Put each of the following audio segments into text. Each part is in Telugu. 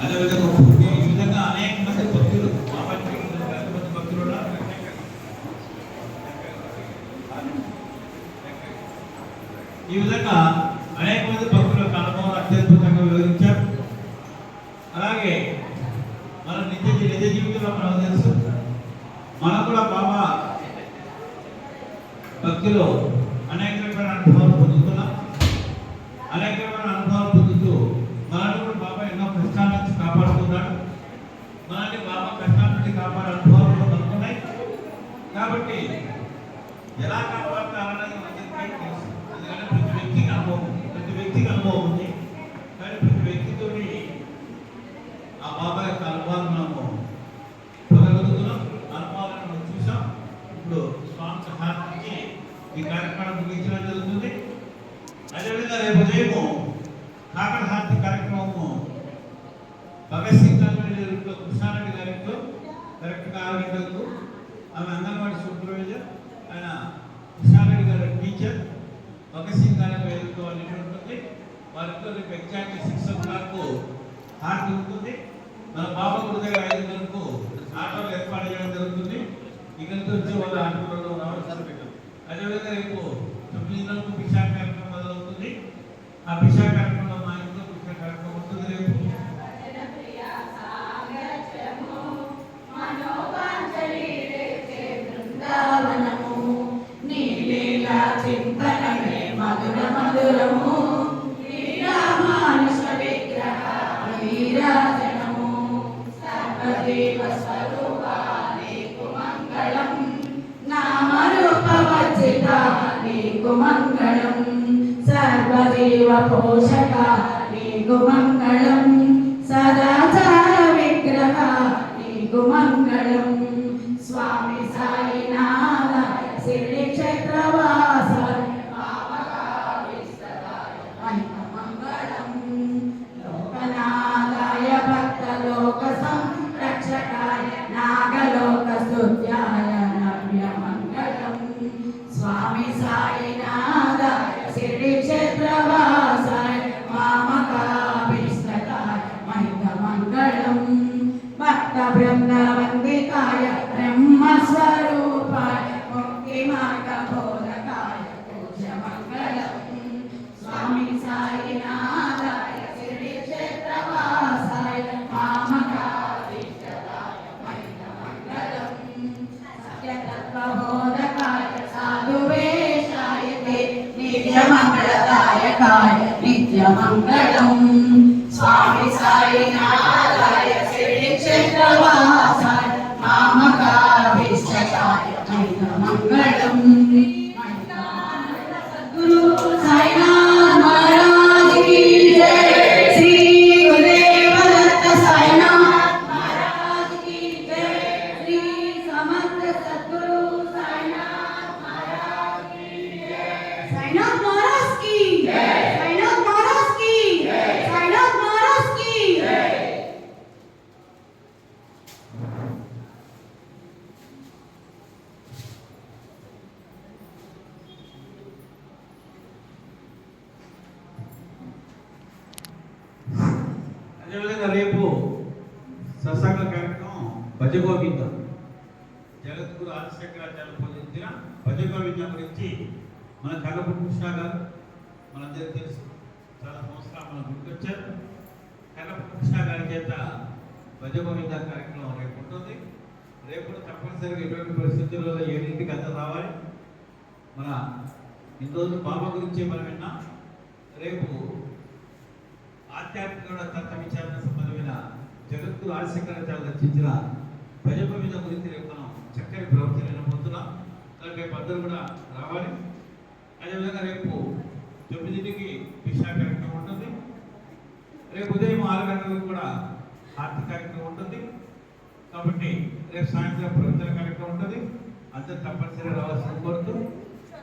అదేవిధంగా ఈ విధంగా అనేక మంది భక్తులు ఈ విధంగా అనేక మంది భక్తుల అనుభవం అత్యద్భుతంగా వివరించారు. అలాగే మన నిజ జీవితంలో మనకు తెలుసు, మనం కూడా బాబా భక్తులు అనేక రకమైన అనుభవాలు పొందుతున్నాం. అనేక రకమైన అనుభవాలు పొందుతూ మనల్ని కూడా బాబా ఎన్నో కష్టాల నుంచి కాపాడుతున్నాడు. మనల్ని బాబా కష్టాల నుండి కాపాడే అనుభవాలు కూడా మనకున్నాయి. కాబట్టి ఎలా కాపాడుతారన్నది మనందరికీ తెలుసు. ఎందుకంటే ప్రతి వ్యక్తికి అనుభవం ఉంది. కానీ ప్రతి వ్యక్తితో ఆ బాబా యొక్క అనుభవాలు మనము పొందగలుగుతున్నాం. అనుభవాలను మనం చూసాం. ఇప్పుడు స్వామి సహాయం నుంచి ఈ కార్యక్రమం ముగించడం జరుగుతుంది. అదేవిధంగా రేపు ఉదయము కాకడ హారతి కార్యక్రమము భగత్ సింగ్ కాలనీలో కృష్ణారెడ్డి గారితో కరెక్ట్గా 6 గంటలకు ఆమె అంగన్వాడీ సూపర్వైజర్, ఆయన కృష్ణారెడ్డి గారి టీచర్, భగత్ సింగ్ గారి పేరుతో అన్ని ఉంటుంది. వారితో రేపు ఎగ్జాక్ట్లీ 6 o'clock హారతి ఉంటుంది. మన బాబా ఉదయం 5 గంటలకు ఆటోలు ఏర్పాటు చేయడం జరుగుతుంది. ఇక్కడికి వచ్చి వాళ్ళ ఆటోలలో రావడం. అదేవిధంగా రేపు 9 గంటలకు భిక్షా కార్యక్రమం మొదలవుతుంది. ఆ భిక్షా కార్యక్రమంలో మా ఇంట్లో భిక్షా కార్యక్రమం ఉంటుంది. రేపు మంగళం సర్వదేవ పోషక నీకు మంగళం సదాచార విగ్రహ నీకు మంగళం స్వామి సాయినాథ శ్రీ క్షేత్రవాస మంగళం లోకనాథాయ భక్త లోక సంరక్షకాయ నాగలోక స్తుత్యాయ నవ్య మంగళం స్వామి సాయినాథ శ్రీ క్షేత్రవాసాయ మామకాభిష్టకాయ మహిత మంగళం భక్త బృందవందికాయ బ్రహ్మస్వరూపాయ ముక్తి మార్గ బోధకాయ పూజ మంగళం స్వామి సాయినాథాయ శ్రీ క్షేత్రవాసాయ మామకాభిష్టకాయ మహిత మంగళం సత్యతత్వబోధకాయ సాధువేషాయ నిత్యమంగళదాయకాయ నిత్యమంగళం స్వామి సాయినాథాయ శ్రీ క్షేత్రవాసాయ మామకాభిష్టకాయ మంగళం సద్గురు సాయినాథ్ మహారాజ్ की जय श्री गुरुदेव दत्त साईनाथ महाराज की जय श्री समर्थ सद्गुरु साईनाथ महाराज की जय साईनाथ महाराज की जय साईनाथ महाराज की जय साईनाथ महाराज की जय అదేవిధంగా రేపు సత్సంగ కార్యక్రమం భజగోవిందం జగద్గురు ఆదిశంకరాచార్య పొందించిన భజగోవిందం గురించి మన కల్లపు కృష్ణ గారు మనందరికీ తెలుసు. చాలా సంవత్సరాలు మనం గుర్తొచ్చారు. కల్లపు కృష్ణ గారి చేత భజగోవింద కార్యక్రమం రేపు ఉంటుంది. రేపు తప్పనిసరిగా ఎటువంటి పరిస్థితుల్లో 7ంటికి అంతా రావాలి. మన ఇన్ని రోజులు బాబా గురించి మనం విన్నాం. రేపు ఆధ్యాత్మిక తత్వ విచారణ సంబంధమైన జగద్గురు ఆదిశంకరాచార్య రచించిన భజగోవిందం గురించి రేపు మనం చక్కని ప్రవచనం వినబోతున్నాం. రేపు అందరూ కూడా రావాలి. అదేవిధంగా రేపు 9ంటికి భిక్షా కార్యక్రమం ఉంటుంది. రేపు ఉదయం 6 గంటలకు కూడా హారతి కార్యక్రమం ఉంటుంది. కాబట్టి రేపు సాయంత్రం ప్రవచన కార్యక్రమం ఉంటుంది. అందరూ తప్పనిసరిగా రావాల్సిన కోరుతూ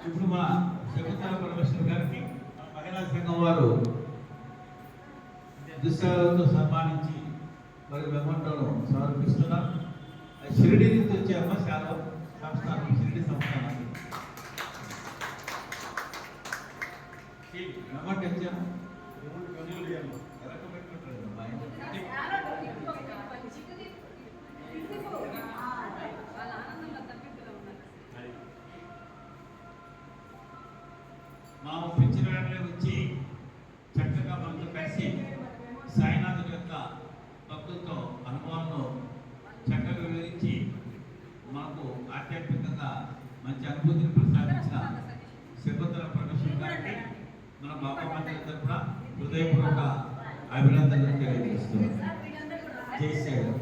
ఇప్పుడు మన శకుంతల పరమేశ్వర్ గారికి మహిళా సంఘం వారు దుశ్శాలతో సన్మానించి మరి మెమంటోను సమర్పిస్తున్నారు. షిరిడి నుంచి వచ్చే అమ్మ శాలం సంస్థానం షిరిడి సంస్థానానికి మెమంట్ ఇచ్చాము. మా పిచ్చిన వెంటనే వచ్చి చక్కగా మనతో కలిసి సాయినాథుడి యొక్క భక్తులతో అనుభవాలను చక్కగా వివరించి మనకు ఆధ్యాత్మికంగా మంచి అనుభూతిని ప్రసాదించిన శకుంతల పరమేశ్వర గారికి మన బాబా మందిరంతా కూడా హృదయపూర్వక అభినందనలు తెలియజేస్తున్నాం. జై శ్రీరామ్.